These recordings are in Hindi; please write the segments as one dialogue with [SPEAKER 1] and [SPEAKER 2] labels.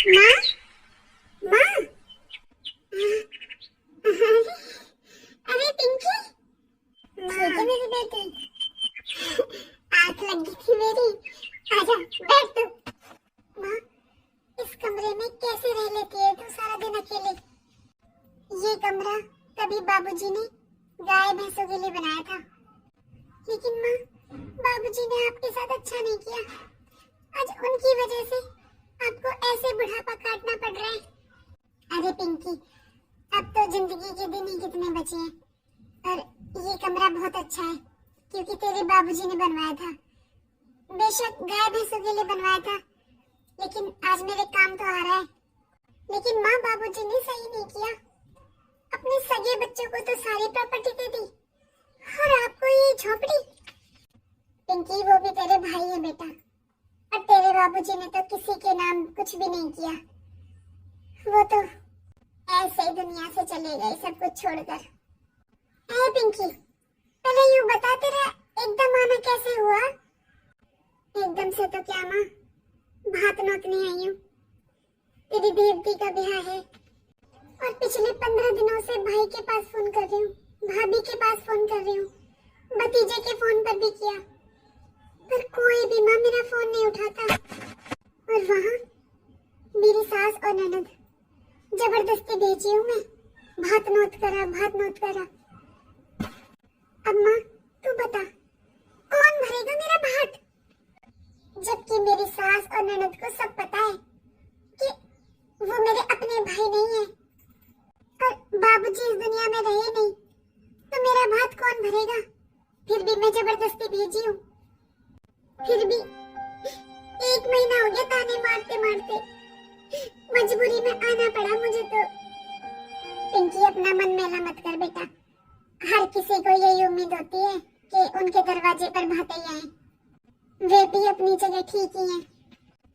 [SPEAKER 1] माँ माँ अरे पिंकी ठीक है मेरी बेटी। आंख लग गई थी मेरी। आजा बैठ तू। माँ इस कमरे में कैसे रह लेती है तू सारा दिन अकेले। ये कमरा कभी बाबूजी ने गाय भैंसों के लिए बनाया था, लेकिन माँ बाबूजी ने आपके साथ अच्छा नहीं किया। आज उनकी वजह से आपको ऐसे बुढ़ापा काटना पड़ रहा है। अरे पिंकी अब तो जिंदगी के दिन ही कितने बचे हैं और ये कमरा बहुत अच्छा है क्योंकि तेरे बाबूजी ने बनवाया था। बेशक गाय भैंसों के लिए बनवाया था, लेकिन आज मेरे काम तो आ रहा है। लेकिन माँ बाबूजी ने सही नहीं किया, अपने सगे बच्चों को तो सारी प्रॉपर्टी दे दी और आपको ये झोपड़ी। पिंकी वो भी तेरे भाई है बेटा, और तेरे बाबूजी ने तो किसी के नाम कुछ भी नहीं किया। वो तो ऐसे ही दुनिया से चले गए सब कुछ छोड़कर। ऐ पिंकी पहले यूं बता तेरा एकदम आना कैसे हुआ। एकदम से तो क्या माँ, भात नोतने आई हूँ। तेरी देवती का ब्याह है और पिछले 15 दिनों से भाई के पास फोन कर रही हूँ, भाभी के पास फोन कर रही हूँ, भतीजे के फोन पर भी किया, पर कोई भी माँ मेरा फोन नहीं उठाता। और वहाँ मेरी सास और ननद जबरदस्ती भेजी हूँ मैं, भात नोत करा भात नोत करा। अब माँ तू बता कौन भरेगा मेरा भात, जबकि मेरी सास और ननद को सब पता है कि वो मेरे अपने भाई नहीं है और बाबूजी इस दुनिया में रहे नहीं, तो मेरा भात कौन भरेगा। फिर भी मैं जबरदस्ती भेजी हूँ। फिर भी 1 महीना हो गया ताने मारते मारते, मजबूरी में आना पड़ा मुझे तो। पिंकी अपना मन मेला मत कर बेटा, हर किसी को यही उम्मीद होती है कि उनके दरवाजे पर भाते आए। वे भी अपनी जगह ठीक ही हैं,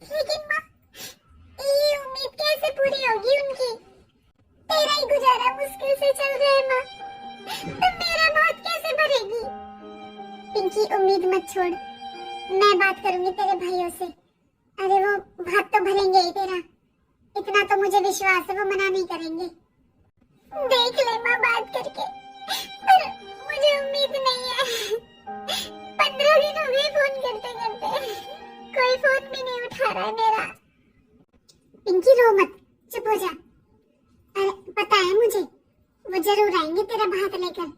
[SPEAKER 1] लेकिन माँ ये उम्मीद कैसे पूरी होगी उनकी। तेरा ही गुजारा मुश्किल से चल रहा है माँ, तो मेरा भात कैसे भरेगी। पिंकी उम्मीद मत छोड़, मैं बात करूंगी तेरे भाइयों से। अरे वो भात तो भरेंगे ही तेरा, इतना तो मुझे विश्वास है वो मना नहीं करेंगे। देख ले माँ बात करके, पर मुझे उम्मीद नहीं है। 15 दिन हो गए फोन करते करते, कोई फोन भी नहीं उठा रहा है मेरा। पिंकी रो मत, चुप हो जा। अरे पता है मुझे, वो जरूर आएंगे तेरा भात लेकर।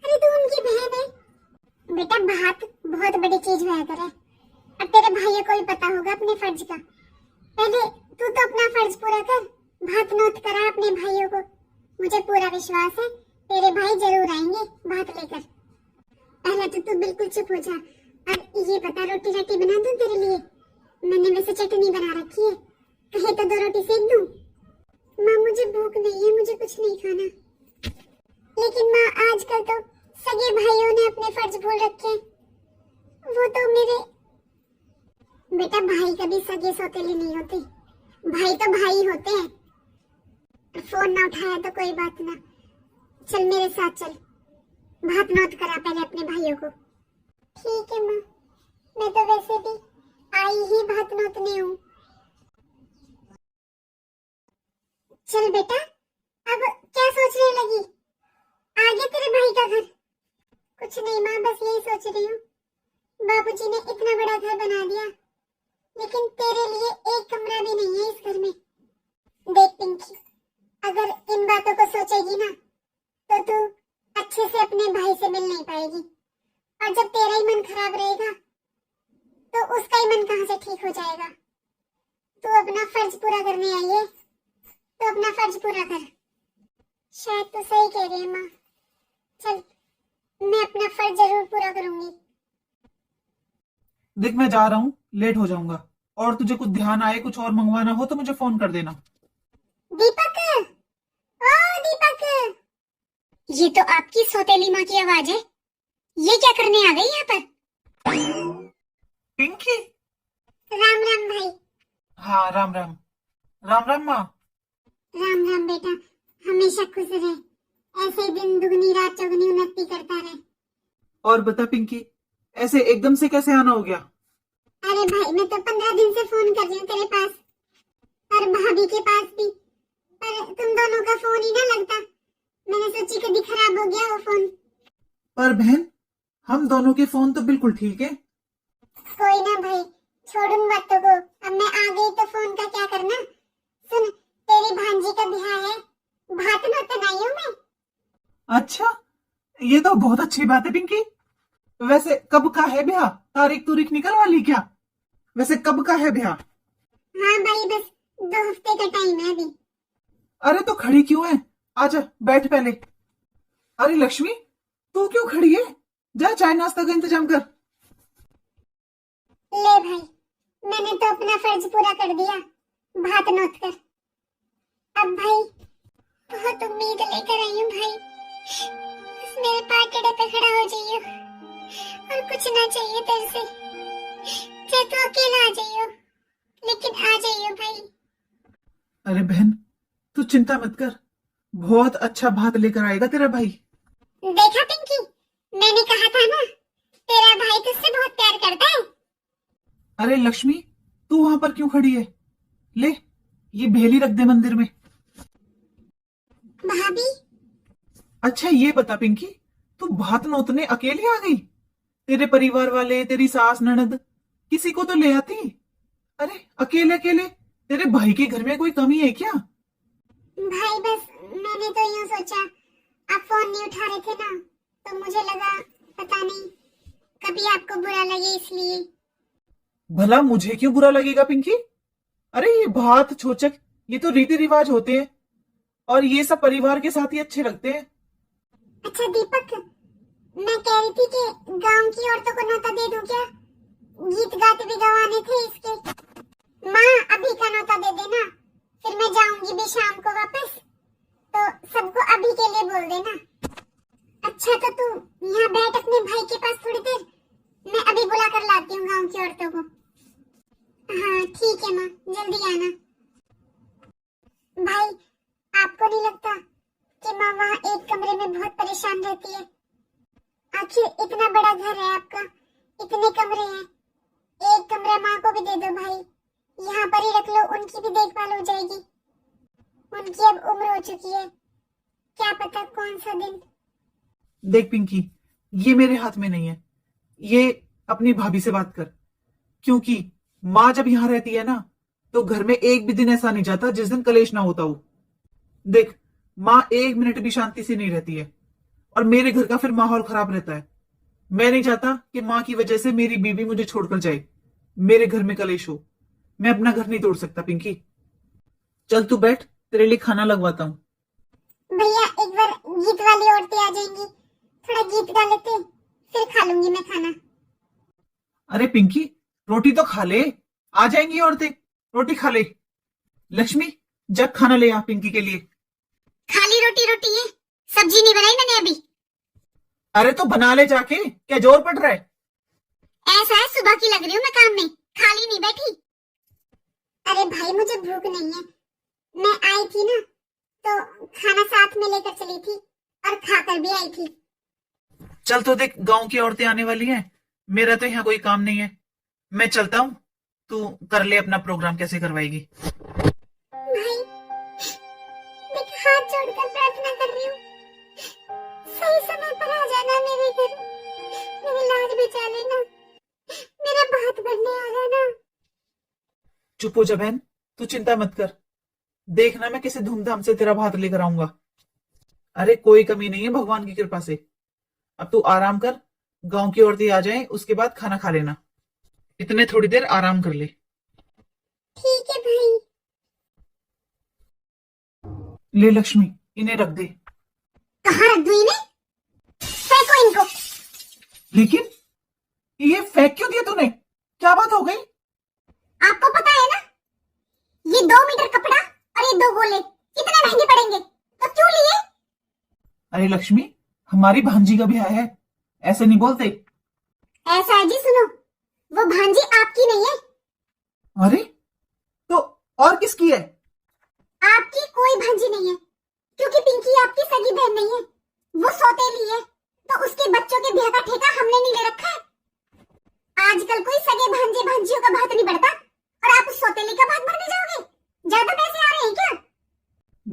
[SPEAKER 1] अरे तू उनकी बहन है बेटा, भात बहुत बड़ी चीज हुआ करे, और तेरे भाइयों को भी पता होगा अपने फर्ज का। पहले तू तो अपना फर्ज पूरा कर, भात नोत करा अपने भाइयों को। मुझे पूरा विश्वास है तेरे भाई जरूर आएंगे भात लेकर। पहले तो तू बिल्कुल चुप हो जा, और ये बता रोटी राटी बना दूं तेरे लिए। मैंने वैसे चटनी बना रखी है, कहे तो 2 रोटी सेक दूं। माँ मुझे भूख नहीं है, मुझे कुछ नहीं खाना। लेकिन माँ आजकल तो सगे भाइयों ने अपने फर्ज भूल रखे। वो तो मेरे बेटा भाई कभी सगे सौतेले नहीं होते, भाई तो भाई होते हैं। फोन ना उठाया तो कोई बात ना, चल मेरे साथ चल, भात नोत करा पहले अपने भाइयों को। ठीक है माँ, मैं तो वैसे भी आई ही भात नोतने हूँ। चल बेटा अब क्या सोचने लगी, आगे तेरे भाई का घर। कुछ नहीं माँ, बस यही सोच रही हूँ, बाबूजी ने इतना बड़ा घर बना दिया, लेकिन तेरे लिए एक कमरा भी नहीं है इस घर में। देख पिंकी, अगर इन बातों को सोचेगी ना तो तू अच्छे से अपने भाई से मिल नहीं पाएगी, और जब तेरा ही मन खराब रहेगा तो उसका ही मन कहाँ से ठीक हो जाएगा। तू अपना फर्ज पूरा करने आई है तो अपना फर्ज पूरा कर। शायद तू सही कह रही है माँ, चल मैं अपना फर्ज जरूर पूरा करूंगी।
[SPEAKER 2] देख मैं जा रहा हूँ, लेट हो जाऊंगा, और तुझे कुछ ध्यान आए कुछ और मंगवाना हो तो मुझे फोन कर देना।
[SPEAKER 1] दीपक, ओ दीपक, ये तो आपकी सौतेली माँ की आवाज है। ये क्या करने आ गई यहाँ पर।
[SPEAKER 2] पिंकी।
[SPEAKER 1] राम राम भाई।
[SPEAKER 2] हाँ राम राम। राम राम माँ।
[SPEAKER 1] राम राम बेटा, हमेशा खुश रहे, ऐसे ही दिन दुगनी रात चौगनी उन्नति करता रहे।
[SPEAKER 2] और बता पिंकी, ऐसे एकदम से कैसे आना हो गया।
[SPEAKER 1] अरे भाई मैं तो 15 दिन से फोन कर रही हूँ तेरे पास, और और भाभी के पास भी, पर तुम दोनों का फोन ही ना लगता। मैंने सोची कभी खराब हो गया वो फोन।
[SPEAKER 2] पर बहन, हम दोनों के फोन तो बिल्कुल ठीक है।
[SPEAKER 1] कोई ना भाई, छोड़ उन बातों को। अब मैं आ गई तो फोन का क्या करना। सुन, तेरी भांजी का ब्याह है, भात नौतन आई हूँ मैं।
[SPEAKER 2] अच्छा, ये तो बहुत अच्छी बात है पिंकी। वैसे कब का है ब्याह? तारीख तुरीख निकलवा ली क्या? वैसे कब का है ब्याह?
[SPEAKER 1] हाँ भाई, बस 2 हफ्ते का टाइम है अभी।
[SPEAKER 2] अरे तो खड़ी क्यों है? आजा बैठ पहले। अरे लक्ष्मी, तू क्यों खड़ी है? जा चाय नाश्ता का इंतजाम कर।
[SPEAKER 1] ले भाई, मैंने तो अपना फर्ज पूरा कर दिया, भात नोत कर। अब भाई बहुत उम्मीद लेकर आई हूँ भाई, बस मेरे पाटड़े पे खड़ा हो जाइयो और कुछ ना चाहिए तेरे से। चाहे तू अकेला आ जाइयो, लेकिन आ जाइयो भाई।
[SPEAKER 2] अरे बहन, तू चिंता मत कर, बहुत अच्छा भात लेकर आएगा तेरा भाई।
[SPEAKER 1] देखा पिंकी, मैंने कहा था ना, तेरा भाई तुझसे बहुत प्यार करता है।
[SPEAKER 2] अरे लक्ष्मी, तू वहां पर क्यों खड़ी है? ले, ये भेली रख दे मंदिर में।
[SPEAKER 1] भाभी,
[SPEAKER 2] अच्छा ये बता पिंकी, तू भात नोतने अकेली आ गई? तेरे परिवार वाले, तेरी सास ननद, किसी को तो ले आती। अरे अकेले अकेले, तेरे भाई के घर में कोई कमी है क्या?
[SPEAKER 1] भाई बस मैंने तो यूं सोचा, आप फोन नहीं उठा रहे थे ना, तो मुझे लगा पता नहीं कभी आपको बुरा लगे इसलिए।
[SPEAKER 2] भला मुझे क्यों बुरा लगेगा पिंकी? अरे ये भात छोचक, ये तो रीति रिवाज होते हैं, और ये सब परिवार के साथ ही अच्छे लगते हैं।
[SPEAKER 1] अच्छा दीपक, मैं कह रही थी कि गांव की औरतों को न्योता दे दूं क्या? गीत गाते भी गवाने थे इसके। माँ अभी का न्योता दे देना, फिर मैं जाऊंगी भी शाम को वापस, तो सबको अभी के लिए बोल देना। अच्छा तो तू यहाँ बैठ अपने भाई के पास थोड़ी देर, मैं अभी बुला कर लाती हूँ गांव की औरतों को। हाँ ठीक है माँ, जल्दी आना। भाई आपको नहीं लगता कि माँ वहाँ एक कमरे में बहुत परेशान रहती है? आखिर इतना बड़ा घर है आपका, इतने कमरे हैं, एक कमरा माँ को भी दे दो भाई, यहाँ पर ही रख लो, उनकी भी देखभाल हो जाएगी। उनकी अब उम्र हो चुकी है, क्या पता कौन सा दिन।
[SPEAKER 2] देख पिंकी, ये मेरे हाथ में नहीं है, ये अपनी भाभी से बात कर। क्योंकि माँ जब यहाँ रहती है ना, तो घर में एक भी दिन ऐसा नहीं जाता जिस दिन कलेश ना होता हो। देख, माँ एक मिनट भी शांति से नहीं रहती है, और मेरे घर का फिर माहौल खराब रहता है। मैं नहीं चाहता कि माँ की वजह से मेरी बीवी मुझे छोड़कर जाए, मेरे घर में कलेश हो। मैं अपना घर नहीं तोड़ सकता पिंकी। चल तू बैठ, तेरे लिए खाना लगवाता हूँ।
[SPEAKER 1] भैया एक बार गीत वाली औरतें आ जाएंगी, थोड़ा गीत गा लेते, फिर खा लूंगी मैं खाना।
[SPEAKER 2] अरे पिंकी, रोटी तो खा ले, आ जाएंगी औरतें, रोटी खा ले। लक्ष्मी, जग खाना ले आ पिंकी के लिए।
[SPEAKER 1] खाली रोटी रोटी है, सब्जी नहीं बनाई मैंने अभी।
[SPEAKER 2] अरे तो बना ले जाके, क्या जोर पड़ रहा है?
[SPEAKER 1] ऐसा है सुबह की लग रही हूँ मैं काम में, खाली नहीं बैठी। अरे भाई मुझे भूख नहीं है, मैं आई थी ना तो खाना साथ में लेकर चली थी और खाकर भी आई थी।
[SPEAKER 2] चल तो देख, गांव की औरतें आने वाली हैं, मेरा तो यहाँ कोई काम नहीं है, मैं चलता हूँ। तू कर ले अपना प्रोग्राम, कैसे करवाएगी।
[SPEAKER 1] भाई मैं हाथ जोड़कर प्रार्थना कर रही हूँ, सही समय पर आ जाना मेरे घर, मेरी लाज बचा लेना, मेरा भात बनने आ जाना।
[SPEAKER 2] चुप हो जा बहन, तू चिंता मत कर, देखना मैं कैसे धूमधाम से तेरा भात लेकर आऊंगा। अरे कोई कमी नहीं है भगवान की कृपा से। अब तू आराम कर, गांव की औरतें आ जाएं, उसके बाद खाना खा लेना। इतने थोड़ी देर आराम कर ले।
[SPEAKER 1] ठीक है भाई।
[SPEAKER 2] ले लक्ष्मी, इन्हें रख दे।
[SPEAKER 1] कहाँ रख दूं इन्हें? फेंको इनको।
[SPEAKER 2] लेकिन ये फेंक क्यों दिया तूने? क्या बात हो गई?
[SPEAKER 1] आपको पता है ना, ये 2 मीटर कपड़ा और ये 2 गोले कितने महंगे पड़ेंगे, तो क्यों लिए?
[SPEAKER 2] अरे लक्ष्मी, हमारी भांजी का ब्याह है, ऐसे नहीं बोलते।
[SPEAKER 1] ऐसा है जी, सुनो, वो भांजी आपकी नहीं है।
[SPEAKER 2] अरे तो और किसकी है?
[SPEAKER 1] आपकी कोई भांजी नहीं है, क्योंकि पिंकी आपकी सगी बहन नहीं है, वो सौतेली है, तो उसके बच्चों के ब्याह का ठेका हमने नहीं ले रखा है। आजकल कोई सगे भांजे भांजियों का भात नहीं बढ़ता, और आप उस सौतेली का भात भरने जाओगे? ज्यादा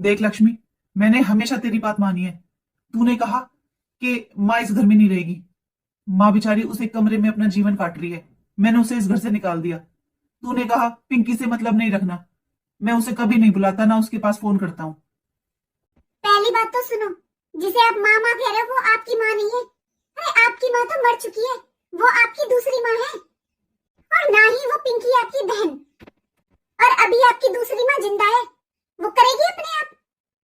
[SPEAKER 2] देख लक्ष्मी, मैंने हमेशा तेरी बात मानी है। तूने कहा कि माँ इस घर में नहीं रहेगी। माँ बेचारी उस एक कमरे में अपना जीवन काट रही है, मैंने उसे इस घर से निकाल दिया। तूने कहा पिंकी से मतलब नहीं रखना, मैं उसे कभी नहीं बुलाता, ना उसके पास फोन करता हूँ।
[SPEAKER 1] पहली बात तो सुनो, जिसे आप माँ माँ कह रहे हो वो आपकी माँ नहीं है। अरे आपकी माँ तो मर चुकी है, वो आपकी दूसरी माँ है। और ना ही वो पिंकी आपकी बहन। और अभी आपकी दूसरी माँ जिंदा है, वो करेगी अपने आप,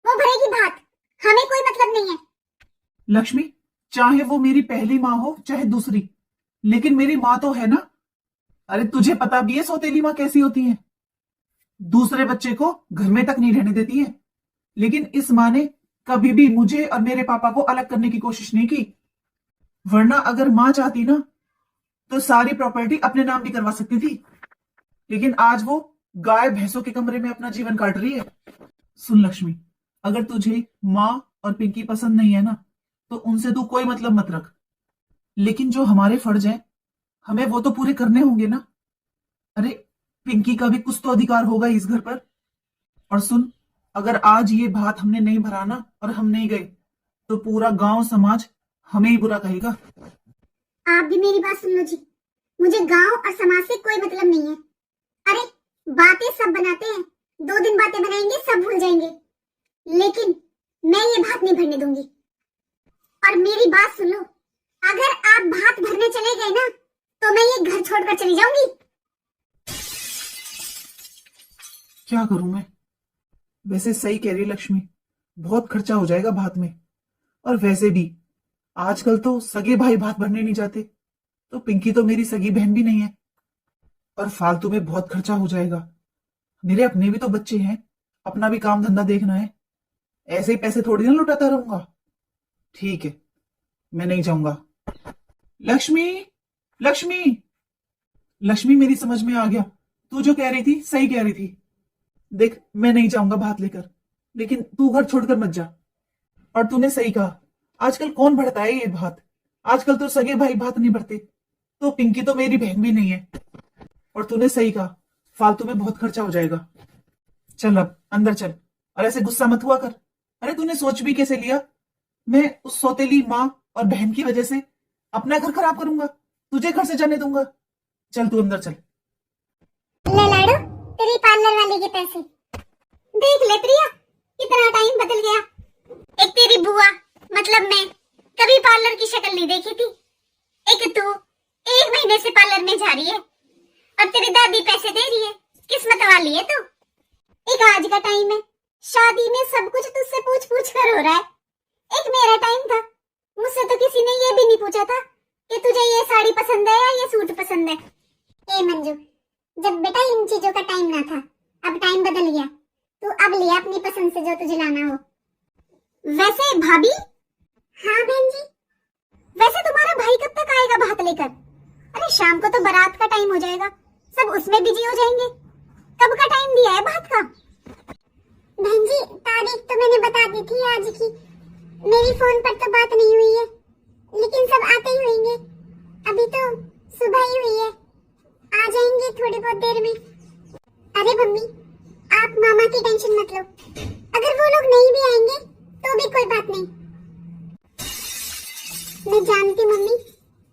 [SPEAKER 1] वो भरेगी भात, हमें कोई मतलब नहीं है।
[SPEAKER 2] लक्ष्मी, चाहे वो मेरी पहली माँ हो चाहे दूसरी, लेकिन मेरी माँ तो है ना। अरे तुझे पता भी है सौतेली माँ कैसी होती है, दूसरे बच्चे को घर में तक नहीं रहने देती है। लेकिन इस माँ ने कभी भी मुझे और मेरे पापा को अलग करने की कोशिश नहीं की। वरना अगर माँ चाहती ना तो सारी प्रॉपर्टी अपने नाम भी करवा सकती थी। लेकिन आज वो गाय भैंसों के कमरे में अपना जीवन काट रही है। सुन लक्ष्मी, अगर तुझे माँ और पिंकी पसंद नहीं है ना तो उनसे तू कोई मतलब मत रख। लेकिन जो हमारे फर्ज है हमें वो तो पूरे करने होंगे ना। अरे पिंकी का भी कुछ तो अधिकार होगा इस घर पर। और सुन, अगर आज ये भात हमने नहीं भरा ना और हम नहीं गए तो पूरा गांव समाज हमें ही बुरा कहेगा।
[SPEAKER 1] आप भी मेरी बात सुन लो जी, मुझे गांव और समाज से कोई मतलब नहीं है। अरे बातें सब बनाते हैं, 2 दिन बातें बनाएंगे सब भूल जाएंगे, लेकिन मैं ये भात नहीं भरने दूंगी। और मेरी बात सुन लो, अगर आप भात भरने चले गए ना तो मैं ये घर छोड़कर चली जाऊंगी।
[SPEAKER 2] क्या करूं मैं? वैसे सही कह रही लक्ष्मी, बहुत खर्चा हो जाएगा भात में। और वैसे भी आजकल तो सगे भाई भात भरने नहीं जाते, तो पिंकी तो मेरी सगी बहन भी नहीं है। और फालतू में बहुत खर्चा हो जाएगा। मेरे अपने भी तो बच्चे हैं, अपना भी काम धंधा देखना है। ऐसे ही पैसे थोड़ी ना लुटाता रहूंगा। ठीक है, मैं नहीं जाऊंगा। लक्ष्मी, लक्ष्मी, लक्ष्मी, मेरी समझ में आ गया, तू जो कह रही थी सही कह रही थी। देख, मैं नहीं जाऊंगा भात लेकर, लेकिन तू घर छोड़कर मत जा। और तूने सही कहा, आजकल कौन भरता है ये भात? आजकल तो सगे भाई भात नहीं भरते, तो पिंकी तो मेरी बहन भी नहीं है। और तूने सही कहा, फालतू में बहुत खर्चा हो जाएगा। चल अब अंदर चल, और ऐसे गुस्सा मत हुआ कर। अरे तूने सोच भी कैसे लिया? मैं उस सौतेली माँ और बहन की वजह से अपना घर खराब करूंगा, तुझे घर से जाने दूंगा? चल तू अंदर चल।
[SPEAKER 1] ले लाडो, तेरी पार्लर वाले के पैसे देख ले प्रिया, कितना टाइम बदल गया। एक तेरी बुआ मतलब मैं कभी पार्लर की शक्ल नहीं देखी थी, एक तू 1 महीने से पार्लर में जा रही है, और तेरी दादी पैसे दे रही है। किस्मत वाली है तू। एक आज का टाइम है, शादी में सब कुछ तुझसे पूछ पूछ कर हो रहा है। एक मेरा टाइम था, मुझसे तो किसी ने ये भी नहीं पूछा था कि तुझे ये साड़ी पसंद है या ये सूट पसंद है। ए मंजू, जब बेटा इन चीजों का टाइम ना था, अब टाइम बदल गया, तू अब ले अपनी पसंद से जो तुझे लाना हो। वैसे भाभी। हाँ बहन जी। वैसे तुम्हारा भाई कब तक आएगा भात लेकर? अरे शाम को तो बारात का टाइम हो जाएगा, सब उसमें बिजी हो जाएंगे। कब का टाइम दिया है भात का? बहन जी, तारीख तो मैंने बता दी थी आज की, मेरी फोन पर तो बात नहीं हुई है, लेकिन सब आते ही होंगे। अभी तो सुबह ही हुई है, आ जाएंगे थोड़ी बहुत देर में। अरे मम्मी, आप मामा की टेंशन मत लो, अगर वो लोग नहीं भी आएंगे तो भी कोई बात नहीं। मैं जानती मम्मी,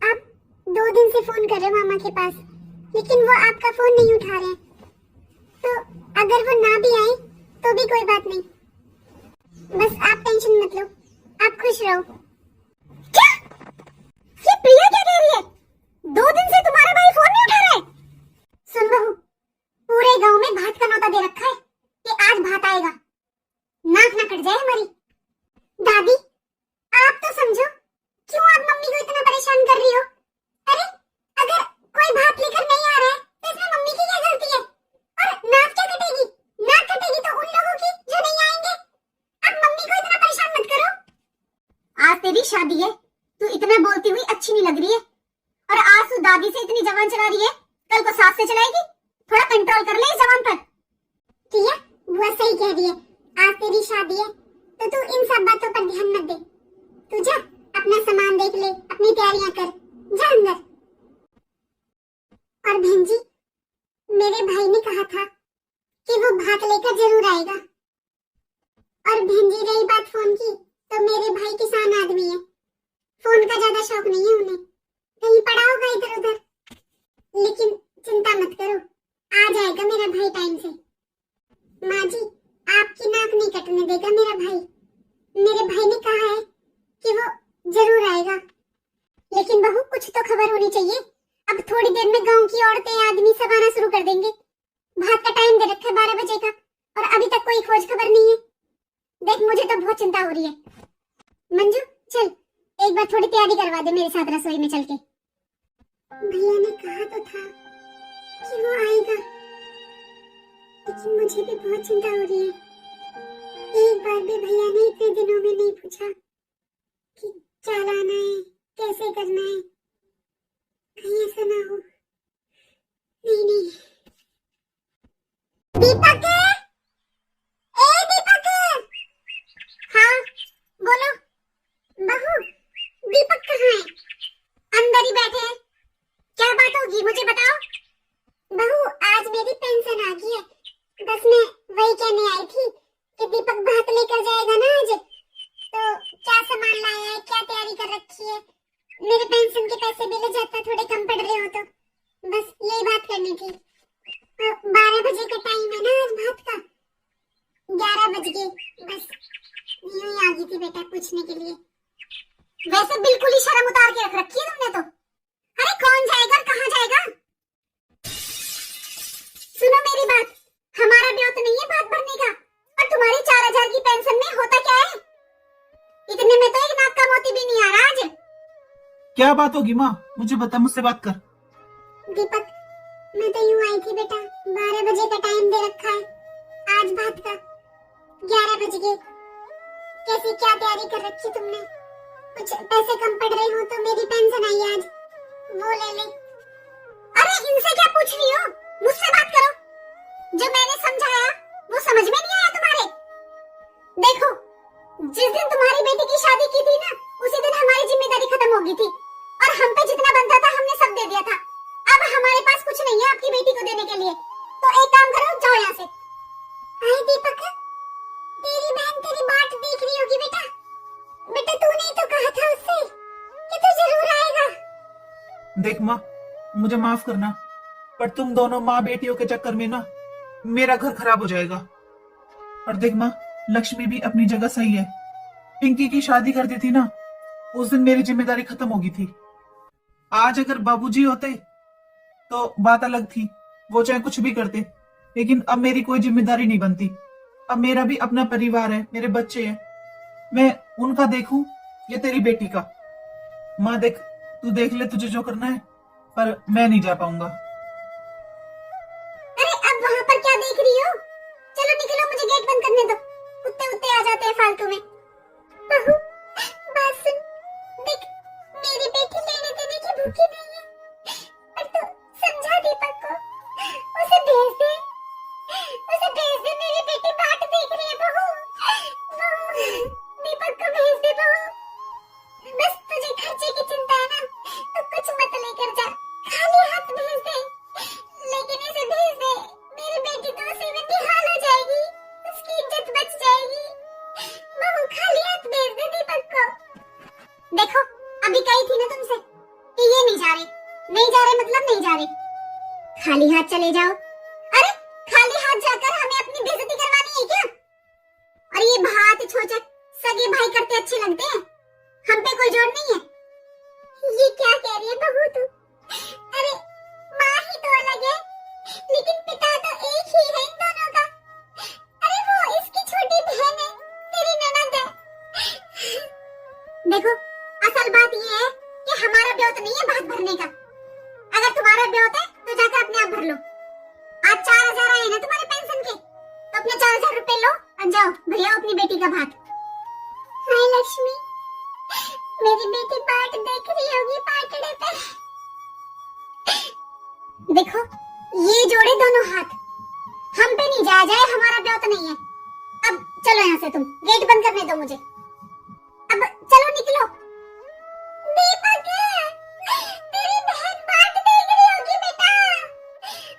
[SPEAKER 1] आप 2 दिन से फोन कर रहे हो मामा के पास, लेकिन वो आपका फोन नहीं उठा रहे हैं, तो अगर वो ना भी आए तो भी कोई बात नहीं। बस आप टेंशन मत लो, आप खुश रहो। क्या? ये प्रिया क्या कह रही है? 2 दिन से तुम्हारा भाई फोन नहीं उठा रहा है? सुन बहू, पूरे गांव में भात का न्योता दे रखा है कि आज भात आएगा, नाक ना कट जाए हमारी। दादी, आप तो समझो, क्यों आप मम्मी को इतना परेशान कर रही हो? अरे अगर कोई भात लेकर नहीं आ रहा है तो इसमें मम्मी की क्या गलती है? और नाक क्या कटेगी? नाक कटेगी तो उन लोगों की जो नहीं आएंगे। अब मम्मी को इतना परेशान मत करो। आज तेरी शादी है, तू इतना बोलती हुई अच्छी नहीं लग रही है। और आज तू दादी से इतनी जबान चला रही है, कल को सास से चलाएगी। थोड़ा कंट्रोल कर ले इस जबान पर। प्रिया, बुआ सही कह रही है, आज तेरी शादी है तो तू इन सब बातों पर ध्यान मत दे। तू जा अपना सामान देख ले, अपनी तैयारियां कर, जा अंदर। और बहन जी, मेरे भाई ने कहा था कि वो भात लेकर जरूर आएगा। और बहन जी रही बात फोन की, तो मेरे भाई किसान आदमी है, फोन का ज्यादा शौक नहीं है उन्हें, कहीं पड़ा होगा इधर उधर। लेकिन चिंता मत करो, आ जाएगा मेरा भाई टाइम से। माँ जी, आपकी नाक नहीं कटने देगा मेरा भाई। मेरे भाई ने कहा है कि वो जरूर आएगा। लेकिन बहू, कुछ तो खबर होनी चाहिए। अब थोड़ी देर में गांव की औरतें आदमी सब आना शुरू कर देंगे। भात का टाइम दे रखा है 12 बजे का, और अभी तक कोई खोज खबर नहीं है। देख, मुझे तो बहुत चिंता हो रही है। मंजू, चल एक बार थोड़ी तैयारी करवा दे मेरे साथ रसोई में चल के। भैया ने कहा तो था कि वो आएगा, लेकिन मुझे भी बहुत चिंता हो रही है। एक बार भी भैया ने इतने दिनों में नहीं पूछा कि क्या लाना है, कैसे करना है। कहीं ऐसा ना हो। नहीं नहीं। दीपक, ए दीपक। हाँ बोलो। बहू, दीपक कहाँ है? अंदर ही बैठे हैं। क्या बात होगी मुझे बताओ। बहू, आज मेरी पेंशन आ गई है, बस मैं वही कहने आई थी कि दीपक भात लेकर जाएगा ना आज, तो क्या सामान लाया है, क्या तैयारी कर रखी है। मेरे पेंशन के पैसे भी ले जाता, थोड़े कम पड़ रहे हो तो। बस यही बात करनी थी। तो 12 बजे का टाइम है ना आज भात का, 11 बज गए, बस यूं ही आ गई थी बेटा पूछने के लिए। वैसे बिल्कुल ही शर्म उतार के रख रखी है तुमने तो। अरे कौन जाएगा, कहाँ जाएगा? सुनो मेरी बात, हमारा ब्याह तो नहीं है भात भरने का, और तुम्हारी 4000 की पेंशन में होता क्या है? इतने में तो एक नाक का मोती भी नहीं आ रहा आज।
[SPEAKER 2] क्या बात होगी माँ, मुझे बता, मुझसे बात कर।
[SPEAKER 1] दीपक, मैं तो यूं आई थी बेटा, 12 बजे का टाइम दे रखा है आज भात का, 11 बज गए। कैसी क्या तैयारी कर रखी तुमने? कुछ पैसे कम पड़ रहे हो तो मेरी पेंशन आई आज, वो ले ले। अरे इनसे क्या पूछ रही हो, मुझसे बात करो। जो मैंने समझाया वो समझ में नहीं आया तुम्हारे? देखो, जिस दिन तुम्हारी बेटी की शादी की थी ना, उसी दिन हमारी जिम्मेदारी खत्म हो गई थी, और हम पे जितना बनता था हमने सब दे दिया था। अब हमारे पास कुछ नहीं है आपकी बेटी को देने के लिए, तो एक काम करो, जाओ यहाँ से। अरे दीपक, तेरी बहन तेरी बाट देख रही होगी बेटा। बेटा तूने ही तो कहा था उससे कि तू जरूर आएगा।
[SPEAKER 2] देख माँ, मुझे माफ करना, पर तुम दोनों माँ बेटियों के चक्कर में ना मेरा घर खराब हो जाएगा। और देख माँ, लक्ष्मी भी अपनी जगह सही है। पिंकी की शादी कर दी थी ना, उस दिन मेरी जिम्मेदारी खत्म हो गई थी। आज अगर बाबूजी होते तो बात अलग थी, वो चाहे कुछ भी करते, लेकिन अब मेरी कोई जिम्मेदारी नहीं बनती। अब मेरा भी अपना परिवार है, मेरे बच्चे हैं, मैं उनका देखूं या तेरी बेटी का। माँ देख, तू देख ले तुझे जो करना है, पर मैं नहीं जा पाऊंगा।
[SPEAKER 1] अरे अब वहाँ पर क्या देख रही हो? चलो निकलो, मुझे गेट बंद करने दो, कुत्ते उत्ते आ जाते हैं फालतू में। बहू, बात सुन, देख मेरी बेटी लेने देने की भूखी नहीं है, पर तू समझा दीपक को, उसे भेज दे, उसे भेज दे। मेरी बेटी बाट देख रही है बहू, बहू, दीपक को भेज दे बहू। बस तुझे खर्चे की चिंता है ना, तो कुछ मत लेकर जा, खाली हाथ भेज दे, लेकिन इसे भेज दे। मेरी बेटी तो उसी में निहाल हो जाएगी, उसकी इज्जत बच जाएगी। बहू खाली हाथ भेज दे दीपक को। देखो, अभी कही थी ना तुमसे कि ये नहीं जा रहे, नहीं जा रहे मतलब नहीं जा रहे, खाली हाथ चले जाओ। अरे खाली हाथ जाकर हमें अपनी बेइज्जती करवानी है क्या? और ये भात छोचक सगे भाई करते अच्छे लगते हैं, हम पे कोई जोर नहीं है। ये क्या कह रही है बहू तू? अरे माँ ही तो अलग है, लेकिन पिता तो एक ही है इन दोनों का। अरे वो इसकी छोटी बहन है, तेरी ननद है। देखो, असल बात ये है कि हमारा ब्याह नहीं है भात भरने का। अगर तुम्हारा ब्याह है तो जाकर अपने आप भर लो। आज 4000 आए ना तुम्हारे पेंशन के, तो अपने 4000 रुपए लो और जाओ भैया अपनी बेटी का भात। हाय लक्ष्मी, मेरी बेटी बाट देख रही होगी पाटड़े पे। देखो, ये जोड़े दोनों हाथ, हम पे नहीं जाया जाए, हमारा ब्याह तो नहीं है। अब चलो यहाँ से, तुम गेट बंद करने दो मुझे। अब चलो निकलो। दीपक, तेरी बहन बाट देख रही होगी बेटा।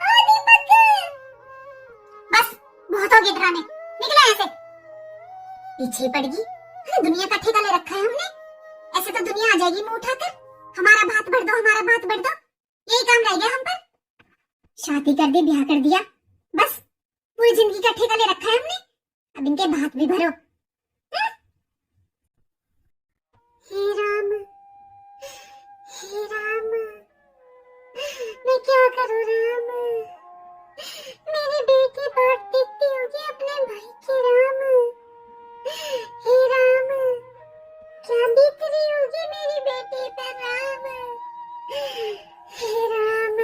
[SPEAKER 1] ओ दीपक, बस बहुत हो गए डराने, निकलो यहाँ से। पीछे पड़ गई। अरे दुनिया का ठेका ले रखा है हमने। ऐसे तो दुनिया आ जाएगी मुंह उठाकर, हमारा भात भर दो, हमारा भात भर दो। यही काम रह गया हम पर। शादी कर दी, ब्याह कर दिया, बस पूरी जिंदगी का ठेका ले रखा है हमने। अब इनके भात भी भरो। हाँ? हे राम, हे राम, मैं क्या करूं राम। मेरी बेटी बहुत देखती होगी अपने भाई की राम। हे राम, क्या बीत रही होगी मेरी बेटी पर राम। हे राम।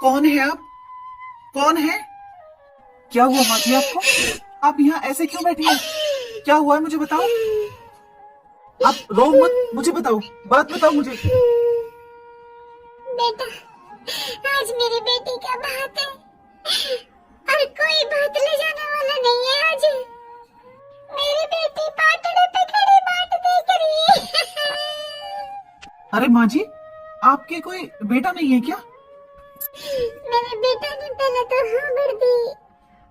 [SPEAKER 2] कौन है आप? कौन है? क्या हुआ माँ जी आपको? आप यहाँ ऐसे क्यों बैठी हैं? क्या हुआ है मुझे बताओ। आप रो मत, मुझे बताओ, बात बताओ मुझे।
[SPEAKER 1] बेटा, आज मेरी बेटी का भात है और कोई भात ले जाने वाला नहीं है। आज मेरी बेटी पाटड़े पे खड़ी बाट देख रही है।
[SPEAKER 2] अरे माँ जी, आपके कोई बेटा नहीं है क्या?
[SPEAKER 1] मेरे बेटा ने पहले तो हाँ भर दी,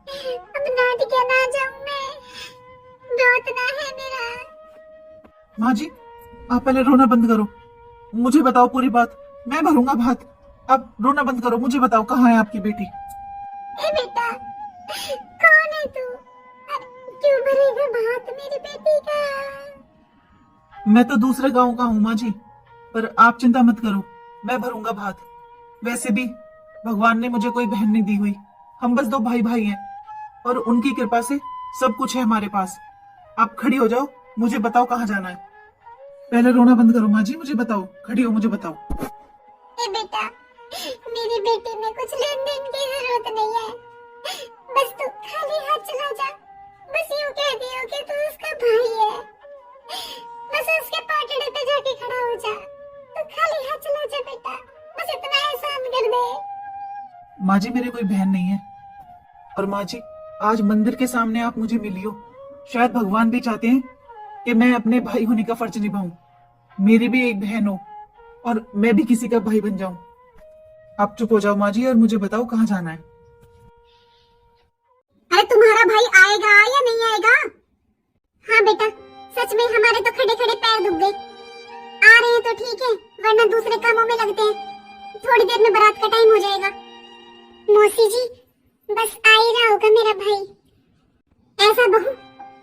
[SPEAKER 1] अब नाट क्या ना जाऊं मैं, रोतना है मेरा।
[SPEAKER 2] माँ जी, आप पहले रोना बंद करो, मुझे बताओ पूरी बात। मैं भरूंगा भात। आप रोना बंद करो, मुझे बताओ कहाँ है आपकी बेटी?
[SPEAKER 1] ए बेटा, कौन है तू? क्यों भरेगा भात मेरी बेटी का?
[SPEAKER 2] मैं तो दूसरे गांव का हूँ माँ जी, पर आप चिंता मत करो, मैं भरूंगा भात। वैसे भी भगवान ने मुझे कोई बहन नहीं दी हुई, हम बस दो भाई भाई हैं और उनकी कृपा से सब कुछ है हमारे पास। आप खड़ी हो जाओ, मुझे बताओ कहाँ जाना है। पहले रोना बंद करो माँ जी, मुझे बताओ, खड़ी हो, मुझे बताओ।
[SPEAKER 1] ए बेटा, मेरी बेटी में कुछ लेन देन की जरूरत नहीं है, बस तू खाली हाथ चला जा। बस यूं कह दियो कि तू उसका भाई है, बस उसके पाटड़े पे जाके खड़ा हो जा। तू खाली हाथ चला जा बेटा, बस इतना एहसान कर दे।
[SPEAKER 2] माँ जी, मेरे कोई बहन नहीं है। और माँ जी, आज मंदिर के सामने आप मुझे मिली हो, शायद भगवान भी चाहते हैं कि मैं अपने भाई होने का फर्ज निभाऊं। मेरी भी एक बहन हो और मैं भी किसी का भाई बन जाऊं। आप चुप हो जाओ माँ जी और मुझे बताओ कहाँ जाना है।
[SPEAKER 1] अरे तुम्हारा भाई आएगा या नहीं आएगा? हाँ बेटा, सच में हमारे तो खड़े खड़े पैर दुख गए। आ रहे हैं तो ठीक है, वरना दूसरे कामों में लगते हैं। थोड़ी देर में बारात का टाइम हो जाएगा। मौसी जी, बस आ ही रहा होगा मेरा भाई। ऐसा बहू,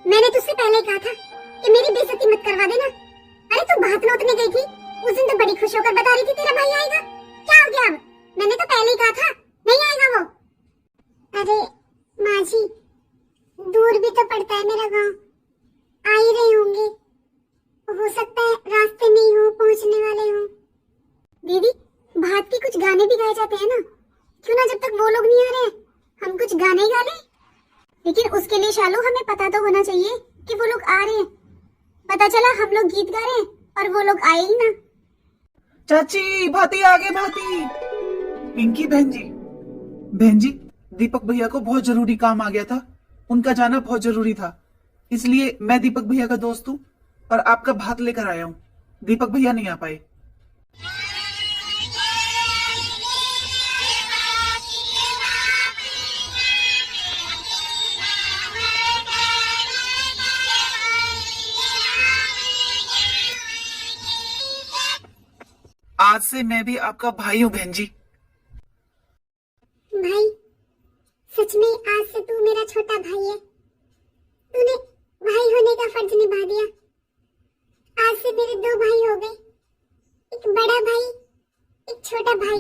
[SPEAKER 1] मैंने तुझसे पहले कहा था कि मेरी बेइज्जती मत करवा देना। अरे तू भात नोतने गई थी, उस दिन तो बड़ी खुश होकर बता रही थी तेरा भाई आएगा। क्या हो गया अब? मैंने तो पहले ही कहा था नहीं आएगा वो। अरे माँ जी, दूर भी तो पड़ता है मेरा गांव, आ ही रहे होंगे। हो सकता है रास्ते में ही हो, पहुंचने वाले हो। दीदी, भात के कुछ गाने भी गाए जाते हैं ना, क्यों ना जब तक वो लोग नहीं आ रहे हम कुछ गाने ही गा लें। लेकिन उसके लिए शालू हमें पता तो होना चाहिए कि वो लोग आ रहे हैं। पता चला हम लोग गीत गा रहे हैं और वो लोग आए ही ना।
[SPEAKER 2] चाची, भाती आ गए, भाती। पिंकी बहन जी, बहन जी, दीपक भैया को बहुत जरूरी काम आ गया था, उनका जाना बहुत जरूरी था, इसलिए मैं दीपक भैया का दोस्त हूँ और आपका भात लेकर आया हूँ। दीपक भैया नहीं आ पाए। आज से मैं भी आपका भाई हूँ बहन जी।
[SPEAKER 1] भाई, सच में आज से तू मेरा छोटा भाई है। तूने भाई होने का फर्ज निभा दिया। आज से मेरे दो भाई हो गए, एक बड़ा भाई, एक छोटा भाई।